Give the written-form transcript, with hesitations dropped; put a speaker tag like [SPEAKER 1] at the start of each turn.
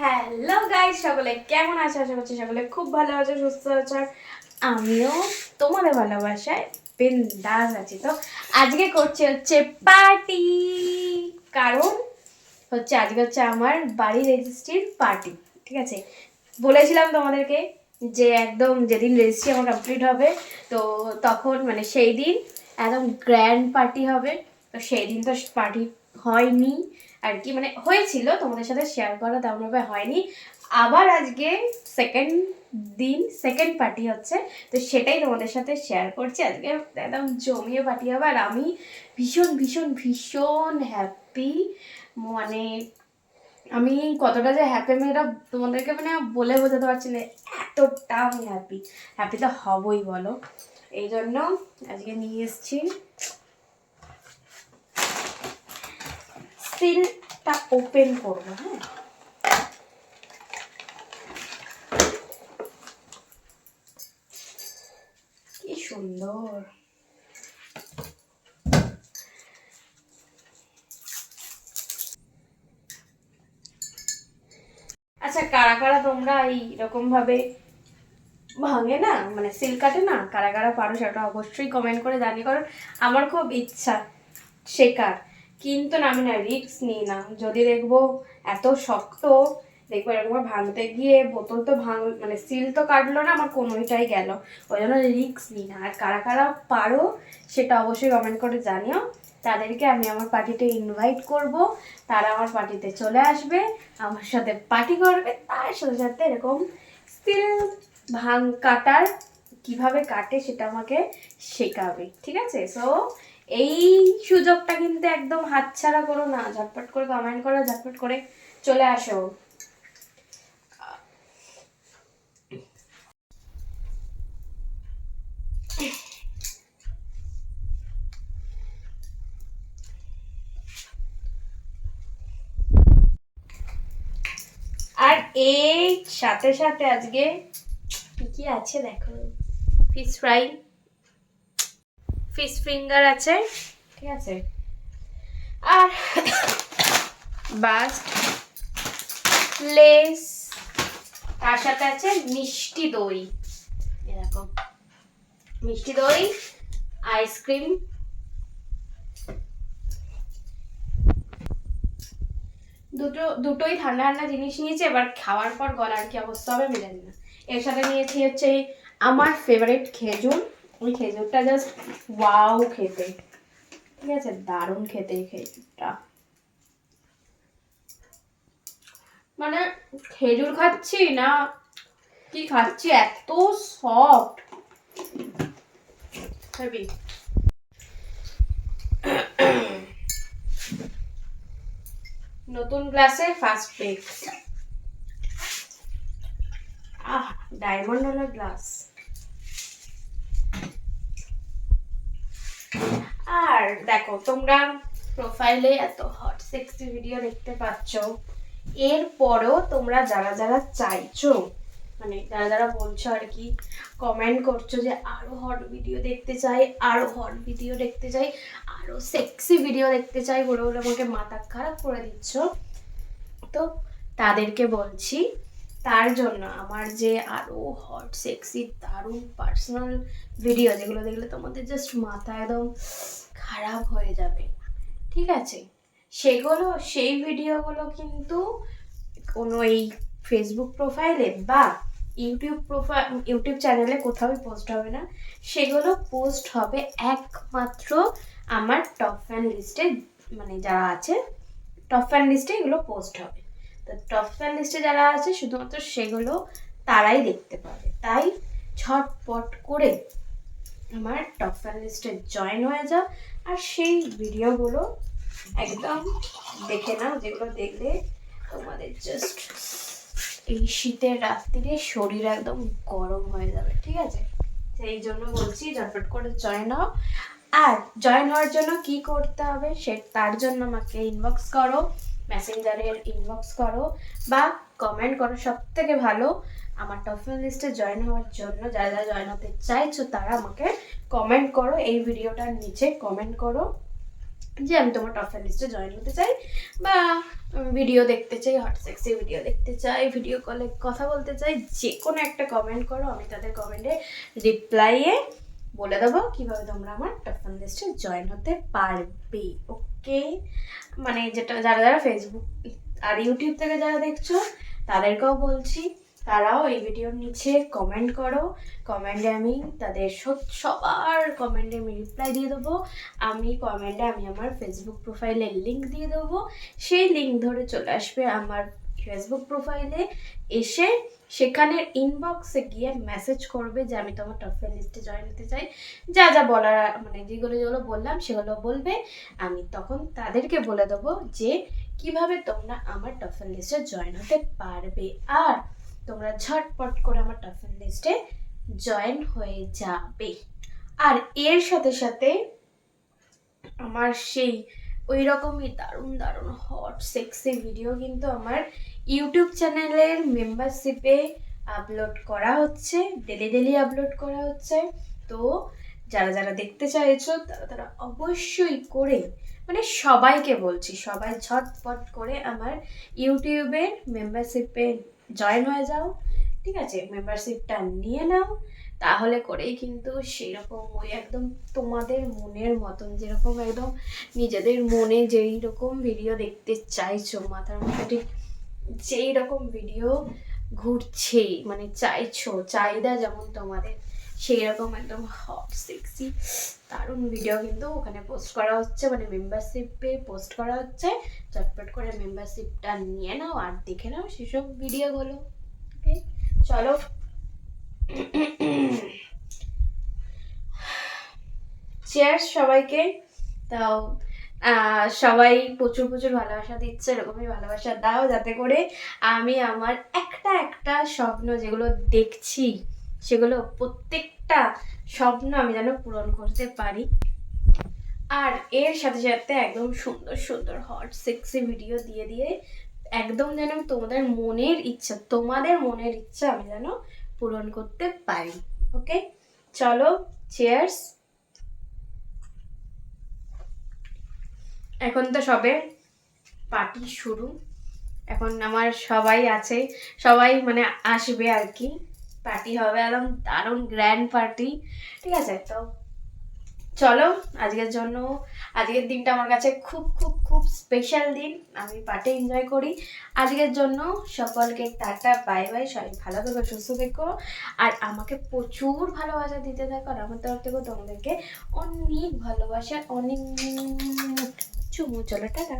[SPEAKER 1] Hello guys, সকলে কেমন আছো? আশা করছি সকলে খুব ভালো আছো, সুস্থ আছো। আর আমিও তোমাদের ভালোবাসায় বিন্দাস আছি। তো আজকে করছি হচ্ছে পার্টি, কারণ আজকে হচ্ছে আমার বাড়ি রেজিস্ট্রির পার্টি। ঠিক আছে, বলেছিলাম তোমাদেরকে যে একদম যেদিন রেজিস্ট্রি আমার কমপ্লিট হবে তো তখন মানে সেই দিন একদম গ্র্যান্ড পার্টি হবে। তো সেই দিন তো পার্টি হয়নি আর কি, মানে হয়েছিল, তোমাদের সাথে শেয়ার করা তেমনভাবে হয়নি। আবার আজকে সেকেন্ড দিন সেকেন্ড পার্টি হচ্ছে, তো সেটাই তোমাদের সাথে শেয়ার করছি। আজকে একদম জমিয়ে পার্টি হবে আর আমি ভীষণ ভীষণ ভীষণ হ্যাপি। মানে আমি কতটা যে হ্যাপি আমি এটা তোমাদেরকে মানে বলে বোঝাতে পারছি না, এতটা আমি হ্যাপি। হ্যাপি তো হবই বলো, এই জন্য আজকে নিয়ে এসেছি। সিলটা ওপেন করবো। হ্যাঁ, কি সুন্দর। আচ্ছা, কারা কারা তোমরা এইরকম ভাবে ভাঙে না, মানে সিল কাটে না, কারা কারা পারো সেটা অবশ্যই কমেন্ট করে জানি। কারণ আমার খুব ইচ্ছা শেখার, কিন্তু না আমি না রিস্ক নিই না। যদি দেখবো এত শক্ত, দেখবো এরকম ভাঙতে গিয়ে বোতল তো মানে সিল তো কাটলো না, আমার কোনোটাই গেল। ওই জন্য রিস্ক নিই না। আর কারা কারা পারো সেটা অবশ্যই কমেন্ট করে জানিও। তাদেরকে আমি আমার পার্টিতে ইনভাইট করব, তারা আমার পার্টিতে চলে আসবে, আমার সাথে পার্টি করবে, তার সাথে সাথে এরকম স্টিল কাটার কিভাবে কাটে সেটা আমাকে শেখাবে। ঠিক আছে, সো এই সুযোগটা কিন্তু একদম হাতছাড়া করো না। ঝটপট করে কমেন্ট করো, ঝটপট করে চলে আসো। আর এই সাথে সাথে আজকে কি কি আছে দেখো, ফিশ ফ্রাই, ফিশ ফিঙ্গার আছে, ঠিক আছে, আর বাস লেস, তার সাথে আছে মিষ্টি দই। এরকম মিষ্টি দই, আইসক্রিম, দুটোই ঠান্ডা ঠান্ডা জিনিস নিয়েছি। এবার খাওয়ার পর গলার কি অবস্থা হবে আমি জানি না। এর সাথে নিয়েছি হচ্ছে আমার ফেভারিট খেজুর। ওই খেজুরটা জাস্ট ওয়াও খেতে, ঠিক আছে, দারুণ খেতে এই খেজুরটা। মানে খেজুর খাচ্ছি না কি খাচ্ছি, এত সফট, হেভি। নতুন গ্লাসে ফার্স্ট ব্রেক। ডায়মন্ড ওয়ালা গ্লাস। আর দেখো, তোমরা প্রোফাইলে এত হট সেক্সি ভিডিও দেখতে পাচ্ছ, এরপরেও তোমরা যারা যারা চাইছো, মানে যারা যারা বলছো আর কি, কমেন্ট করছো যে আরো হট ভিডিও দেখতে চাই, আরো হট ভিডিও দেখতে চাই, আরো সেক্সি ভিডিও দেখতে চাই বলে বলে আমাকে মাথা খারাপ করে দিচ্ছ, তো তাদেরকে বলছি তার জন্য আমার যে আরো হট সেক্সি দারুণ পার্সোনাল ভিডিও, যেগুলো দেখলে তোমাদের জাস্ট মাথা একদম খারাপ হয়ে যাবে, ঠিক আছে, সেই ভিডিওগুলো কিন্তু কোনো এই ফেসবুক প্রোফাইলে বা ইউটিউব চ্যানেলে কোথাও পোস্ট হবে না। সেগুলো পোস্ট হবে একমাত্র আমার টপ ফ্যান লিস্টে, মানে যারা আছে টপ ফ্যান লিস্টে এগুলো পোস্ট হবে। তো টপ ফ্যান লিস্টে যারা আছে শুধুমাত্র সেগুলো তারাই দেখতে পাবে। তাই ঝটপট করে আমার টপ ফ্যান লিস্টে জয়েন হয়ে যাও আর সেই ভিডিওগুলো একদম দেখে নাও, যেগুলো দেখলে তোমাদের জাস্ট এই শীতের রাত্রিরে শরীর একদম গরম হয়ে যাবে, ঠিক আছে। সেই জন্য বলছি ঝটপট করে জয়েন হও। আর জয়েন হওয়ার জন্য কি করতে হবে তার জন্য আমাকে ইনবক্স করো, মেসেঞ্জারের ইনবক্স করো বা কমেন্ট করো। সব থেকে ভালো আমার টপ ফ্যান লিস্টে জয়েন হওয়ার জন্য যারা যারা জয়েন হতে চাইছো তারা আমাকে কমেন্ট করো, এই ভিডিওটার নিচে কমেন্ট করো, যে আমি তোমার টপ 5 লিস্টে জয়েন হতে চাই, বা ভিডিও দেখতে চাই, হট সেক্সি ভিডিও দেখতে চাই, ভিডিও কলে কথা বলতে চাই, যে কোনো একটা কমেন্ট করো, আমি তাদের কমেন্টে রিপ্লাইয়ে বলে দেবো কীভাবে তোমরা আমার টপ 5 লিস্টে জয়েন হতে পারবে। ওকে, মানে যেটা যারা যারা ফেসবুক আর ইউটিউব থেকে যারা দেখছো তাদেরকেও বলছি, তারাও এই ভিডিওর নিচে কমেন্ট করো। কমেন্টে আমি তাদের সবার কমেন্টে আমি রিপ্লাই দিয়ে দেবো। আমি কমেন্টে আমি আমার ফেসবুক প্রোফাইলের লিঙ্ক দিয়ে দেবো। সেই লিঙ্ক ধরে চলে আসবে আমার ফেসবুক প্রোফাইলে, এসে সেখানে ইনবক্সে গিয়ে মেসেজ করবে যে আমি তোমার টপ 5 লিস্টে জয়েন হতে চাই। যা যা বলার, মানে যেগুলো বললাম সেগুলো বলবে। আমি তখন তাদেরকে বলে দেবো যে কিভাবে তোমরা আমার টপ 5 লিস্টে জয়েন হতে পারবে। আর তোমরা ঝটপট করে আমার টপ 5 লিস্টে জয়েন হয়ে যাবে। আর এর সাথে সাথে আমার সেই ওই রকমই দারুণ দারুণ হট সেক্সি ভিডিও কিন্তু আমার ইউটিউব চ্যানেলের মেম্বারশিপে আপলোড করা হচ্ছে, ডেলি আপলোড করা হচ্ছে। তো যারা যারা দেখতে চাইছো তারা অবশ্যই করে, মানে সবাইকে বলছি, সবাই ঝটপট করে আমার ইউটিউবের মেম্বারশিপে জয়েন হয়ে যাও। ঠিক আছে, মেম্বারশিপটা নিয়ে নাও, তাহলে করেই কিন্তু সেরকম ওই একদম তোমাদের মনের মতন, যেরকম একদম নিজেদের মনে যেই রকম ভিডিও দেখতে চাইছো, মাথার মধ্যে ঠিক যেই রকম ভিডিও ঘুরছে, মানে চাইছো, চাহিদা যেমন তোমাদের, সেই রকম একদম হট সেক্সি দারুণ ভিডিও কিন্তু ওখানে পোস্ট করা হচ্ছে, মানে মেম্বারশিপে পোস্ট করা হচ্ছে। চটপট করে মেম্বারশিপটা নিয়ে নাও আর দেখে নাও সেসব ভিডিওগুলো। ওকে, চলো চেয়ার্স সবাইকে। তাও সবাই প্রচুর প্রচুর ভালোবাসা দিচ্ছে, এরকমই ভালোবাসা দাও যাতে করে আমি আমার একটা স্বপ্ন যেগুলো দেখছি সেগুলো প্রত্যেকটা স্বপ্ন আমি যেন পূরণ করতে পারি। আর এর সাথে সাথে একদম সুন্দর সুন্দর হট সেক্সি ভিডিও দিয়ে দিয়ে একদম যেন তোমাদের মনের ইচ্ছা আমি যেন পূরণ করতে পারি। ওকে, চলো চেয়ার্স। এখন তো সবে পার্টি শুরু, এখন আমার সবাই আছে, সবাই মানে আসবে আর কি, পার্টি হবে একদম দারুণ গ্র্যান্ড পার্টি। ঠিক আছে, তো চলো আজকের দিনটা আমার কাছে খুব খুব খুব স্পেশাল দিন, আমি পার্টি এনজয় করি। আজকের জন্য সকলকে টাটা বাই বাই, সবাই ভালো থেকো, সুস্থ থেকো, আর আমাকে প্রচুর ভালোবাসা দিতে থাকো। আর আমার তরফ থেকে তোমাদেরকে অনেক ভালোবাসা, অনেক চুমু। চলো টাটা।